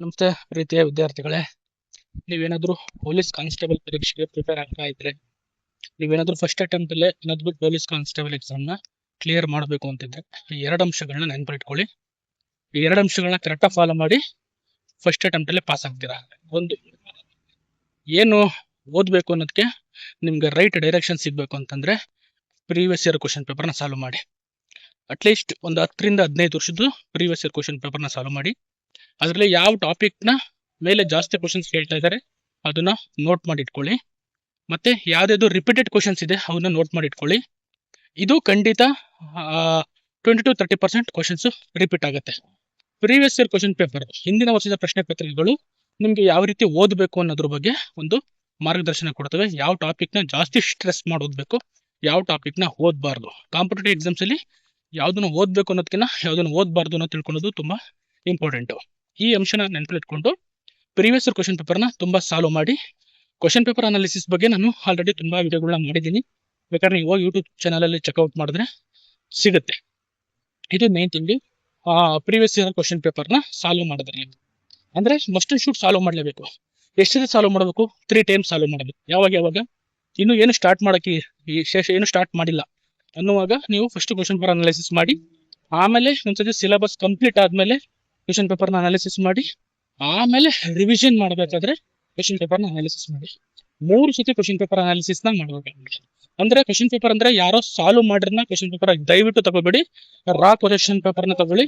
ನಮಸ್ತೆ ಪ್ರೀತಿಯ ವಿದ್ಯಾರ್ಥಿಗಳೇ. ನೀವೇನಾದ್ರೂ ಪೊಲೀಸ್ ಕಾನ್ಸ್ಟೇಬಲ್ ಪರೀಕ್ಷೆಗೆ ಪ್ರಿಪೇರ್ ಆಗ್ತಾ ಇದ್ರೆ, ನೀವೇನಾದ್ರೂ ಫಸ್ಟ್ ಅಟೆಂಪ್ಟ್ ಅಲ್ಲೇ ಏನಾದ್ರೂ ಪೊಲೀಸ್ ಕಾನ್ಸ್ಟೇಬಲ್ ಎಕ್ಸಾಮ್ನ ಕ್ಲಿಯರ್ ಮಾಡಬೇಕು ಅಂತಿದ್ರೆ ಈ ಎರಡು ಅಂಶಗಳನ್ನ ನೆನಪಿಟ್ಕೊಳ್ಳಿ. ಈ ಎರಡು ಅಂಶಗಳನ್ನ ಕರೆಕ್ಟಾಗಿ ಫಾಲೋ ಮಾಡಿ ಫಸ್ಟ್ ಅಟೆಂಪ್ಟ್ ಅಲ್ಲೇ ಪಾಸ್ ಆಗ್ತೀರಾ. ಒಂದು, ಏನು ಓದಬೇಕು ಅನ್ನೋದಕ್ಕೆ ನಿಮ್ಗೆ ರೈಟ್ ಡೈರೆಕ್ಷನ್ ಸಿಗಬೇಕು ಅಂತಂದ್ರೆ ಪ್ರೀವಿಯಸ್ ಇಯರ್ ಕ್ವಶನ್ ಪೇಪರ್ನ ಸಾಲ್ವ್ ಮಾಡಿ. ಅಟ್ಲೀಸ್ಟ್ ಒಂದು 10 ರಿಂದ 15 ವರ್ಷದ್ದು ಪ್ರೀವಿಯಸ್ ಇಯರ್ ಕ್ವಶನ್ ಪೇಪರ್ನ ಸಾಲ್ವ್ ಮಾಡಿ. ಅದರಲ್ಲಿ ಯಾವ ಟಾಪಿಕ್ನ ಮೇಲೆ ಜಾಸ್ತಿ ಕ್ವಶನ್ಸ್ ಕೇಳ್ತಾ ಇದ್ದಾರೆ ಅದನ್ನ ನೋಟ್ ಮಾಡಿ ಇಟ್ಕೊಳ್ಳಿ. ಮತ್ತೆ ಯಾವ್ದಾದ್ರು ರಿಪೀಟೆಡ್ ಕ್ವಶನ್ಸ್ ಇದೆ ಅವನ್ನ ನೋಟ್ ಮಾಡಿ ಇಟ್ಕೊಳ್ಳಿ. ಇದು ಖಂಡಿತ 20 to 30% ಕ್ವಶನ್ಸ್ ರಿಪೀಟ್ ಆಗುತ್ತೆ. ಪ್ರೀವಿಯಸ್ ಇಯರ್ ಕ್ವಶನ್ ಪೇಪರ್, ಹಿಂದಿನ ವರ್ಷದ ಪ್ರಶ್ನೆ ಪತ್ರಿಕೆಗಳು ನಿಮ್ಗೆ ಯಾವ ರೀತಿ ಓದಬೇಕು ಅನ್ನೋದ್ರ ಬಗ್ಗೆ ಒಂದು ಮಾರ್ಗದರ್ಶನ ಕೊಡ್ತವೆ. ಯಾವ ಟಾಪಿಕ್ನ ಜಾಸ್ತಿ ಸ್ಟ್ರೆಸ್ ಮಾಡಿ ಓದಬೇಕು, ಯಾವ ಟಾಪಿಕ್ನ ಓದಬಾರ್ದು. ಕಾಂಪಿಟೇಟಿವ್ ಎಕ್ಸಾಮ್ಸ್ ಅಲ್ಲಿ ಯಾವ್ದನ್ನ ಓದಬೇಕು ಅನ್ನೋದಕ್ಕಿಂತ ಯಾವ್ದನ್ನ ಓದಬಾರ್ದು ಅನ್ನೋ ತಿಳ್ಕೊಳ್ಳೋದು ತುಂಬಾ ಇಂಪಾರ್ಟೆಂಟ್. ಈ ಅಂಶನ ನೆನಪಿಟ್ಕೊಂಡು ಪ್ರೀವಿಯಸ್ ಇಯರ್ ಕ್ವಶನ್ ಪೇಪರ್ನ ತುಂಬಾ ಸಾಲ್ವ್ ಮಾಡಿ. ಕ್ವಶನ್ ಪೇಪರ್ ಅನಾಲಿಸಿಸ್ ಬಗ್ಗೆ ನಾನು ಆಲ್ರೆಡಿ ತುಂಬಾ ವಿಡಿಯೋಗಳನ್ನ ಮಾಡಿದ್ದೀನಿ, ಬೇಕಾದ್ರೆ ನೀವು ಯೂಟ್ಯೂಬ್ ಚಾನಲ್ ಅಲ್ಲಿ ಚೆಕ್ಔಟ್ ಮಾಡಿದ್ರೆ ಸಿಗುತ್ತೆ. ಇದು main thing. Previous year question ಪೇಪರ್ನ ಸಾಲ್ವ್ ಮಾಡಿದ್ರೆ ಅಂದ್ರೆ ಮಸ್ಟ್ ಶೂಟ್ ಸಾಲ್ವ್ ಮಾಡಲೇಬೇಕು. ಎಷ್ಟು ಸಾಲ್ವ್ ಮಾಡಬೇಕು? 3 ಟೈಮ್ಸ್ ಸಾಲ್ವ್ ಮಾಡಬೇಕು. ಯಾವಾಗ ಇನ್ನು ಏನು ಸ್ಟಾರ್ಟ್ ಮಾಡಕ್ಕೆ ಈ ಏನು ಸ್ಟಾರ್ಟ್ ಮಾಡಿಲ್ಲ ಅನ್ನುವಾಗ ನೀವು ಫಸ್ಟ್ ಕ್ವಶನ್ ಪೇಪರ್ ಅನಾಲಿಸಿಸ್ ಮಾಡಿ, ಆಮೇಲೆ ಒಂದ್ಸತಿ ಸಿಲೆಬಸ್ ಕಂಪ್ಲೀಟ್ ಆದ್ಮೇಲೆ ಕ್ವಶನ್ ಪೇಪರ್ನ ಅನಾಲಿಸಿಸ್ ಮಾಡಿ, ಆಮೇಲೆ ರಿವಿಷನ್ ಮಾಡಬೇಕಾದ್ರೆ ಕ್ವಶನ್ ಪೇಪರ್ನ ಅನಾಲಿಸಿಸ್ ಮಾಡಿ. 3 ಸತಿ ಕ್ವಶನ್ ಪೇಪರ್ ಅನಾಲಿಸಿಸ್ ನ ಮಾಡಬೇಕು. ಅಂದ್ರೆ ಕ್ವಶನ್ ಪೇಪರ್ ಅಂದ್ರೆ ಯಾರೋ ಸಾಲ್ವ್ ಮಾಡಿದ್ರನ್ನ ಕ್ವಶನ್ ಪೇಪರ್ ದಯವಿಟ್ಟು ತಗೋಬೇಡಿ. ರಾ ಕ್ವಶನ್ ಪೇಪರ್ನ ತಗೊಳ್ಳಿ.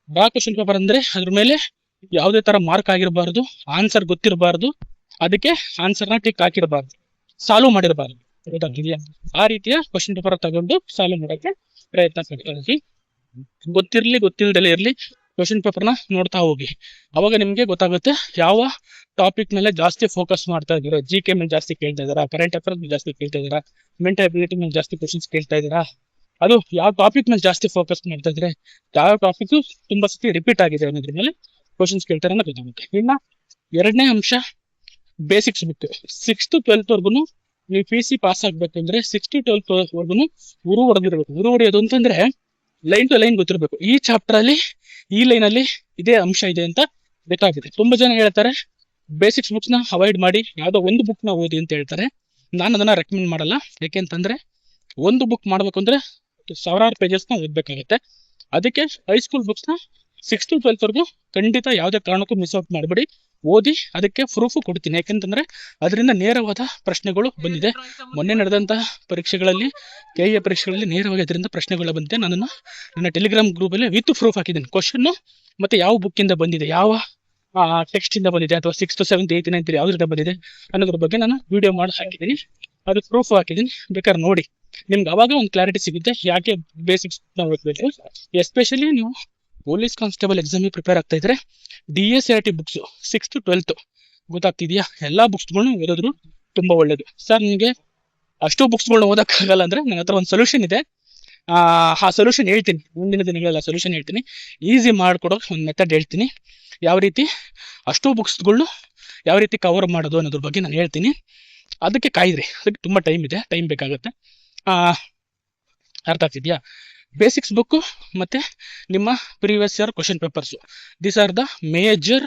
ರಾ ಕ್ವಶನ್ ಪೇಪರ್ ಅಂದ್ರೆ ಅದ್ರ ಮೇಲೆ ಯಾವುದೇ ತರ ಮಾರ್ಕ್ ಆಗಿರಬಾರ್ದು, ಆನ್ಸರ್ ಗೊತ್ತಿರಬಾರ್ದು, ಅದಕ್ಕೆ ಆನ್ಸರ್ನ ಟಿಕ್ ಹಾಕಿರಬಾರ್ದು, ಸಾಲ್ವ್ ಮಾಡಿರಬಾರ್ದು. ಗೊತ್ತಾಗ್ತಿದೆಯಾ? ಆ ರೀತಿಯ ಕ್ವಶನ್ ಪೇಪರ್ ತಗೊಂಡು ಸಾಲ್ವ್ ಮಾಡಕ್ಕೆ ಪ್ರಯತ್ನ ಪಡ್ತೀವಿ. ಗೊತ್ತಿರ್ಲಿ ಗೊತ್ತಿಲ್ದಲೇ ಇರ್ಲಿ ಕ್ವಶನ್ ಪೇಪರ್ನ ನೋಡ್ತಾ ಹೋಗಿ. ಅವಾಗ ನಿಮ್ಗೆ ಗೊತ್ತಾಗುತ್ತೆ ಯಾವ ಟಾಪಿಕ್ ಮೇಲೆ ಜಾಸ್ತಿ ಫೋಕಸ್ ಮಾಡ್ತಾ ಇದ್ದೀರಾ. GK ಮೇಲೆ ಜಾಸ್ತಿ ಕೇಳ್ತಾ ಇದ್ದೀರಾ, ಕರೆಂಟ್ ಅಫೇರ್ಸ್ ಮೇಲೆ ಜಾಸ್ತಿ ಕೇಳ್ತಾ ಇದ್ದೀರಾ, ಮೆಂಟಲ್ ಅಬಿಲಿಟಿ ಮೇಲೆ ಜಾಸ್ತಿ ಕ್ವಶನ್ಸ್ ಕೇಳ್ತಾ ಇದ್ದೀರಾ, ಅದು ಯಾವ ಟಾಪಿಕ್ ಮೇಲೆ ಜಾಸ್ತಿ ಫೋಕಸ್ ಮಾಡ್ತಾ ಇದ್ರೆ, ಯಾವ ಟಾಪಿಕ್ ತುಂಬಾ ಸತಿ ರಿಪೀಟ್ ಆಗಿದೆ ಅನ್ನೋದ್ರ ಮೇಲೆ ಕ್ವಶನ್ಸ್ ಕೇಳ್ತಾರೆ ಅನ್ನೋದು ಗೊತ್ತಾಗುತ್ತೆ. ಇನ್ನ ಎರಡನೇ ಅಂಶ, basics book 6th to 12th ವರ್ಗು ನೀವು PC ಪಾಸ್ ಆಗ್ಬೇಕಂದ್ರೆ 6th to 12th ವರ್ಗು ಉರು ಹೊಡೆದಿರ್ಬೇಕು. ಉರು ಹೊಡೆಯೋದು ಅಂತಂದ್ರೆ ಲೈನ್ ಟು ಲೈನ್ ಗೊತ್ತಿರ್ಬೇಕು. ಈ ಚಾಪ್ಟರ್ ಅಲ್ಲಿ ಈ ಲೈನ್ ಅಲ್ಲಿ ಇದೇ ಅಂಶ ಇದೆ ಅಂತ ಗೊತ್ತಾಗಿದೆ. ತುಂಬಾ ಜನ ಹೇಳ್ತಾರೆ ಬೇಸಿಕ್ಸ್ ಬುಕ್ಸ್ ನ ಅವಾಯ್ಡ್ ಮಾಡಿ ಯಾವ್ದೋ ಒಂದು ಬುಕ್ ನ ಓದಿ ಅಂತ ಹೇಳ್ತಾರೆ. ನಾನು ಅದನ್ನ ರೆಕಮೆಂಡ್ ಮಾಡಲ್ಲ. ಯಾಕೆಂತಂದ್ರೆ ಒಂದು ಬುಕ್ ಮಾಡ್ಬೇಕು ಅಂದ್ರೆ 1000 ಪೇಜಸ್ ನ ಓದ್ಬೇಕಾಗುತ್ತೆ. ಅದಕ್ಕೆ ಹೈಸ್ಕೂಲ್ ಬುಕ್ಸ್ ನ 6th to 12th ವರ್ಗು ಖಂಡಿತ ಯಾವುದೇ ಕಾರಣಕ್ಕೂ ಮಿಸ್ ಔಟ್ ಮಾಡಬೇಡಿ, ಓದಿ. ಅದಕ್ಕೆ ಪ್ರೂಫ್ ಕೊಡ್ತೀನಿ. ಯಾಕೆಂತಂದ್ರೆ ಅದರಿಂದ ನೇರವಾದ ಪ್ರಶ್ನೆಗಳು ಬಂದಿದೆ. ಮೊನ್ನೆ ನಡೆದಂತಹ ಪರೀಕ್ಷೆಗಳಲ್ಲಿ, KE ಪರೀಕ್ಷೆಗಳಲ್ಲಿ ನೇರವಾಗಿ ಅದರಿಂದ ಪ್ರಶ್ನೆಗಳು ಬಂದಿದೆ. ನನ್ನ ಟೆಲಿಗ್ರಾಮ್ ಗ್ರೂಪ್ ಅಲ್ಲಿ ವಿತ್ ಪ್ರೂಫ್ ಹಾಕಿದ್ದೀನಿ. ಕ್ವಶನ್ ಮತ್ತೆ ಯಾವ ಬುಕ್ ಇಂದ ಬಂದಿದೆ, ಯಾವ ಟೆಕ್ಸ್ಟ್ ಇಂದ ಬಂದಿದೆ, ಅಥವಾ 6th, 7th, 8th, 9th ಯಾವ್ದ್ರಿಂದ ಬಂದಿದೆ ಅನ್ನೋದ್ರ ಬಗ್ಗೆ ನಾನು ವಿಡಿಯೋ ಮಾಡಿ ಹಾಕಿದ್ದೀನಿ. ಅದು ಪ್ರೂಫ್ ಹಾಕಿದ್ದೀನಿ, ಬೇಕಾದ್ರೆ ನೋಡಿ. ನಿಮ್ಗೆ ಅವಾಗ ಒಂದು ಕ್ಲಾರಿಟಿ ಸಿಗುತ್ತೆ ಯಾಕೆ ಬೇಸಿಕ್ಸ್ ಓದಬೇಕು. ಎಸ್ಪೆಷಲಿ ನೀವು ಪೊಲೀಸ್ ಕಾನ್ಸ್ಟೇಬಲ್ ಎಕ್ಸಾಮಿಗೆ ಪ್ರಿಪೇರ್ ಆಗ್ತಾ ಇದ್ರೆ DSCRT books 6th to 12th ಗೊತ್ತಾಗ್ತಿದ್ಯಾ, ಎಲ್ಲಾ ಬುಕ್ಸ್ಗಳನ್ನ ಓದೋದ್ರು ತುಂಬಾ ಒಳ್ಳೇದು. ಸರ್ ನಿಮಗೆ ಅಷ್ಟು ಬುಕ್ಸ್ಗಳನ್ನ ಓದಕ್ಕಾಗಲ್ಲ ಅಂದ್ರೆ ನನ್ನ ಹತ್ರ ಒಂದು ಸೊಲ್ಯೂಷನ್ ಇದೆ. ಆ ಸೊಲ್ಯೂಷನ್ ಹೇಳ್ತೀನಿ, ಮುಂದಿನ ದಿನಗಳಲ್ಲಿ ಆ ಸೊಲ್ಯೂಷನ್ ಹೇಳ್ತೀನಿ. ಈಸಿ ಮಾಡ್ಕೊಡೋ ಒಂದು ಮೆಥಡ್ ಹೇಳ್ತೀನಿ. ಯಾವ ರೀತಿ ಅಷ್ಟು ಬುಕ್ಸ್ಗಳನ್ನ ಯಾವ ರೀತಿ ಕವರ್ ಮಾಡೋದು ಅನ್ನೋದ್ರ ಬಗ್ಗೆ ನಾನು ಹೇಳ್ತೀನಿ. ಅದಕ್ಕೆ ಕಾಯಿದ್ರಿ, ಅದಕ್ಕೆ ತುಂಬಾ ಟೈಮ್ ಬೇಕಾಗುತ್ತೆ. ಅರ್ಥ ಆಗ್ತಿದ್ಯಾ? ಬೇಸಿಕ್ಸ್ ಬುಕ್ ಮತ್ತೆ ನಿಮ್ಮ previous year question papers, this are the major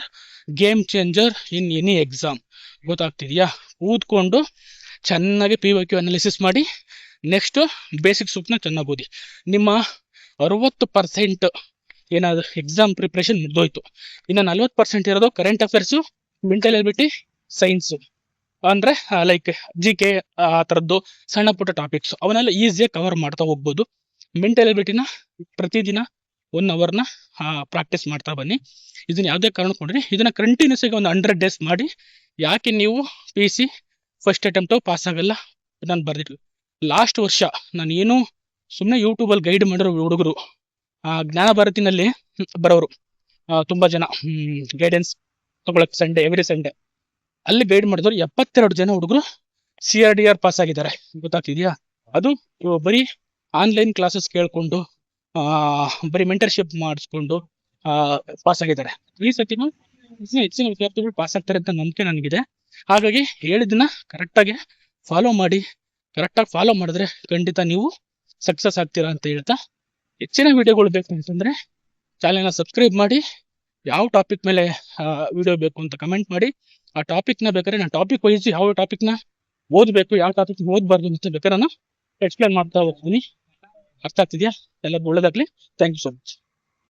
game changer in any exam. ಗೊತ್ತಾಗ್ತಿದ್ಯಾ? ಕೂತ್ಕೊಂಡು ಚೆನ್ನಾಗಿ PYQ ಅನಾಲಿಸಿಸ್ ಮಾಡಿ, ನೆಕ್ಸ್ಟ್ ಬೇಸಿಕ್ಸ್ ಬುಕ್ನ ಚೆನ್ನಾಗಿ ಓದಿ. ನಿಮ್ಮ 60% ಏನಾದ್ರು ಎಕ್ಸಾಮ್ ಪ್ರಿಪ್ರೇಷನ್ ಮುಗ್ದೋಯ್ತು. ಇನ್ನು 40% ಇರೋದು current affairs, mental ability, science ಅಂದ್ರೆ ಲೈಕ್ GK ಆ ಥರದ್ದು ಸಣ್ಣ ಪುಟ್ಟ ಟಾಪಿಕ್ಸ್, ಅವನ್ನೆಲ್ಲ ಈಸಿಯಾಗಿ ಕವರ್ ಮಾಡ್ತಾ ಹೋಗ್ಬೋದು. ಮೆಂಟಲ್ ಎಬಿಲಿಟಿನ ಪ್ರತಿದಿನ 1 hour ಪ್ರಾಕ್ಟೀಸ್ ಮಾಡ್ತಾ ಬನ್ನಿ. ಇದನ್ನ ಯಾವುದೇ ಕಾರಣಕ್ಕೆ ನೋಡ್ರಿ, ಇದನ್ನ ಕಂಟಿನ್ಯೂಸ್ ಆಗಿ ಒಂದು 100 days ಮಾಡಿ. ಯಾಕೆ ನೀವು PC ಫಸ್ಟ್ ಅಟೆಂಪ್ಟ್ ಪಾಸ್ ಆಗಲ್ಲ? ನಾನು ಬರ್ದಿಟ್ಟು ಲಾಸ್ಟ್ ವರ್ಷ ನಾನು ಏನು ಸುಮ್ಮನೆ ಯೂಟ್ಯೂಬಲ್ಲಿ ಗೈಡ್ ಮಾಡಿರೋ ಹುಡುಗರು, ಜ್ಞಾನ ಭಾರತಿನಲ್ಲಿ ಬರೋರು ತುಂಬಾ ಜನ ಗೈಡೆನ್ಸ್ ತಗೊಳಕ್ ಎವ್ರಿ ಸಂಡೇ ಅಲ್ಲಿ ಗೈಡ್ ಮಾಡಿದವರು 72 ಜನ ಹುಡುಗರು CRDR ಪಾಸ್ ಆಗಿದ್ದಾರೆ. ಗೊತ್ತಾಗ್ತಿದ್ಯಾ? ಅದು ಬರೀ ಆನ್ಲೈನ್ ಕ್ಲಾಸಸ್ ಕೇಳ್ಕೊಂಡು ಬರೀ ಮೆಂಟರ್ಶಿಪ್ ಮಾಡಿಸ್ಕೊಂಡು ಪಾಸ್ ಆಗಿದ್ದಾರೆ. ಈ ಸತಿನೂ ಹೆಚ್ಚಿನ ವಿದ್ಯಾರ್ಥಿಗಳು ಪಾಸ್ ಆಗ್ತಾರೆ ಅಂತ ನಂಬಿಕೆ ನನಗಿದೆ. ಹಾಗಾಗಿ ಹೇಳಿದ್ದನ್ನ ಕರೆಕ್ಟಾಗಿ ಫಾಲೋ ಮಾಡಿ. ಕರೆಕ್ಟಾಗಿ ಫಾಲೋ ಮಾಡಿದ್ರೆ ಖಂಡಿತ ನೀವು ಸಕ್ಸಸ್ ಆಗ್ತೀರಾ ಅಂತ ಹೇಳ್ತಾ, ಹೆಚ್ಚಿನ ವಿಡಿಯೋಗಳು ಬೇಕು ಅಂತಂದ್ರೆ ಚಾನೆಲ್ನ ಸಬ್ಸ್ಕ್ರೈಬ್ ಮಾಡಿ, ಯಾವ ಟಾಪಿಕ್ ಮೇಲೆ ವಿಡಿಯೋ ಬೇಕು ಅಂತ ಕಮೆಂಟ್ ಮಾಡಿ. ಆ ಟಾಪಿಕ್ನ ಬೇಕಾದ್ರೆ ನಾನು ಟಾಪಿಕ್ ವೈಸ್ ಯಾವ ಟಾಪಿಕ್ನ ಓದಬೇಕು, ಯಾವ ಟಾಪಿಕ್ ಓದಬಾರ್ದು ಅಂತ ಬೇಕಾದ್ರೆ ನಾನು ಎಕ್ಸ್ಪ್ಲೇನ್ ಮಾಡ್ತಾ ಹೋಗ್ತೀನಿ. ಅರ್ಥ ಆಗ್ತಿದ್ಯಾ? ಎಲ್ಲರಿಗೂ ಒಳ್ಳೇದಾಗ್ಲಿ. Thank you so much.